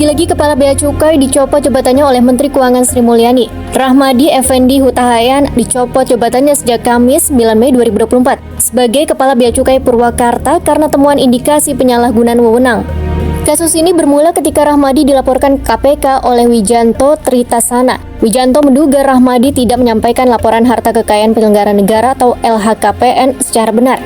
Lagi-lagi Kepala Bea Cukai dicopot jabatannya oleh Menteri Keuangan Sri Mulyani. Rahmadi Effendi Hutahayan dicopot jabatannya sejak Kamis 9 Mei 2024 sebagai Kepala Bea Cukai Purwakarta karena temuan indikasi penyalahgunaan wewenang. Kasus ini bermula ketika Rahmadi dilaporkan ke KPK oleh Wijanto Tritasana. Wijanto menduga Rahmadi tidak menyampaikan laporan harta kekayaan penyelenggara negara atau LHKPN secara benar.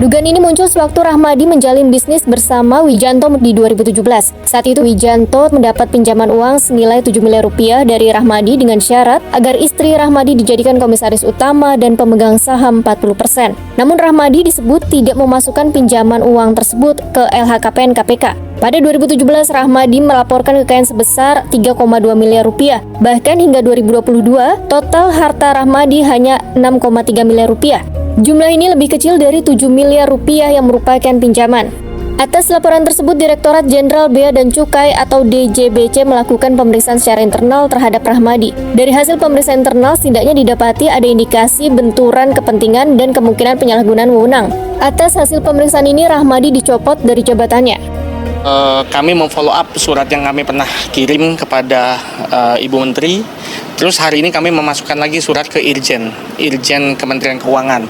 Dugaan ini muncul sewaktu Rahmadi menjalin bisnis bersama Wijanto di 2017. Saat itu Wijanto mendapat pinjaman uang senilai 7 miliar rupiah dari Rahmadi dengan syarat agar istri Rahmadi dijadikan komisaris utama dan pemegang saham 40%. Namun Rahmadi disebut tidak memasukkan pinjaman uang tersebut ke LHKPN KPK. Pada 2017, Rahmadi melaporkan kekayaan sebesar 3,2 miliar rupiah. Bahkan hingga 2022, total harta Rahmadi hanya 6,3 miliar rupiah. Jumlah ini lebih kecil dari 7 miliar rupiah yang merupakan pinjaman. Atas laporan tersebut, Direktorat Jenderal Bea dan Cukai atau DJBC melakukan pemeriksaan secara internal terhadap Rahmadi. Dari hasil pemeriksaan internal, setidaknya didapati ada indikasi benturan kepentingan dan kemungkinan penyalahgunaan wewenang. Atas hasil pemeriksaan ini, Rahmadi dicopot dari jabatannya. Kami memfollow up surat yang kami pernah kirim kepada Ibu Menteri. Terus hari ini kami memasukkan lagi surat ke Irjen Kementerian Keuangan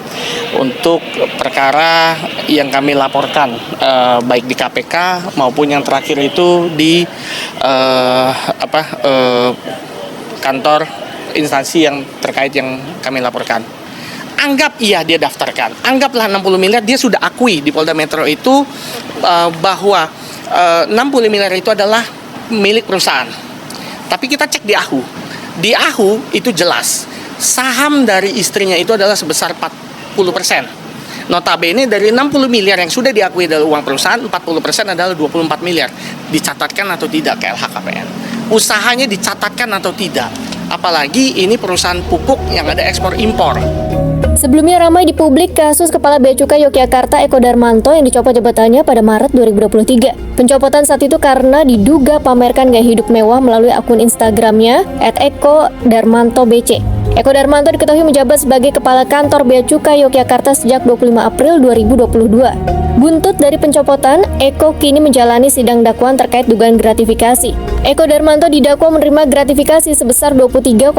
untuk perkara yang kami laporkan baik di KPK maupun yang terakhir itu di kantor instansi yang terkait yang kami laporkan. Anggap dia daftarkan, anggaplah 60 miliar dia sudah akui di Polda Metro itu bahwa 60 miliar itu adalah milik perusahaan. Tapi kita cek di AHU. Di AHU itu jelas saham dari istrinya itu adalah sebesar 40%. Notabene dari 60 miliar yang sudah diakui dari uang perusahaan, 40% adalah 24 miliar. Dicatatkan atau tidak ke LHKPN? Usahanya dicatatkan atau tidak? Apalagi ini perusahaan pupuk yang ada ekspor impor. Sebelumnya ramai di publik kasus Kepala Bea Cukai Yogyakarta Eko Darmanto yang dicopot jabatannya pada Maret 2023. Pencopotan saat itu karena diduga pamerkan gaya hidup mewah melalui akun Instagramnya @ekodarmantobc. Eko Darmanto diketahui menjabat sebagai Kepala Kantor Bea Cukai Yogyakarta sejak 25 April 2022. Buntut dari pencopotan, Eko kini menjalani sidang dakwaan terkait dugaan gratifikasi. Eko Darmanto didakwa menerima gratifikasi sebesar 23,5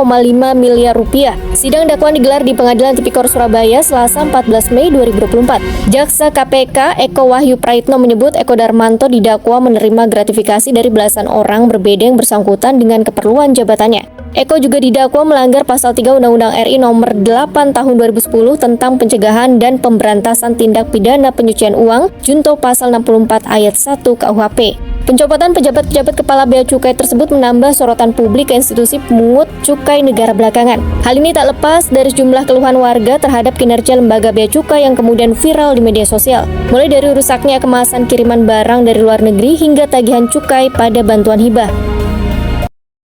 miliar rupiah. Sidang dakwaan digelar di Pengadilan Tipikor Surabaya Selasa 14 Mei 2024. Jaksa KPK Eko Wahyu Praitno menyebut Eko Darmanto didakwa menerima gratifikasi dari belasan orang berbeda yang bersangkutan dengan keperluan jabatannya. Eko juga didakwa melanggar pasal 3 Undang-Undang RI nomor 8 tahun 2010 tentang pencegahan dan pemberantasan tindak pidana pencucian uang junto pasal 64 ayat 1 KUHP. Pencopotan pejabat-pejabat Kepala Bea Cukai tersebut menambah sorotan publik ke institusi pemungut cukai negara belakangan. Hal ini tak lepas dari sejumlah keluhan warga terhadap kinerja lembaga Bea Cukai yang kemudian viral di media sosial. Mulai dari rusaknya kemasan kiriman barang dari luar negeri hingga tagihan cukai pada bantuan hibah.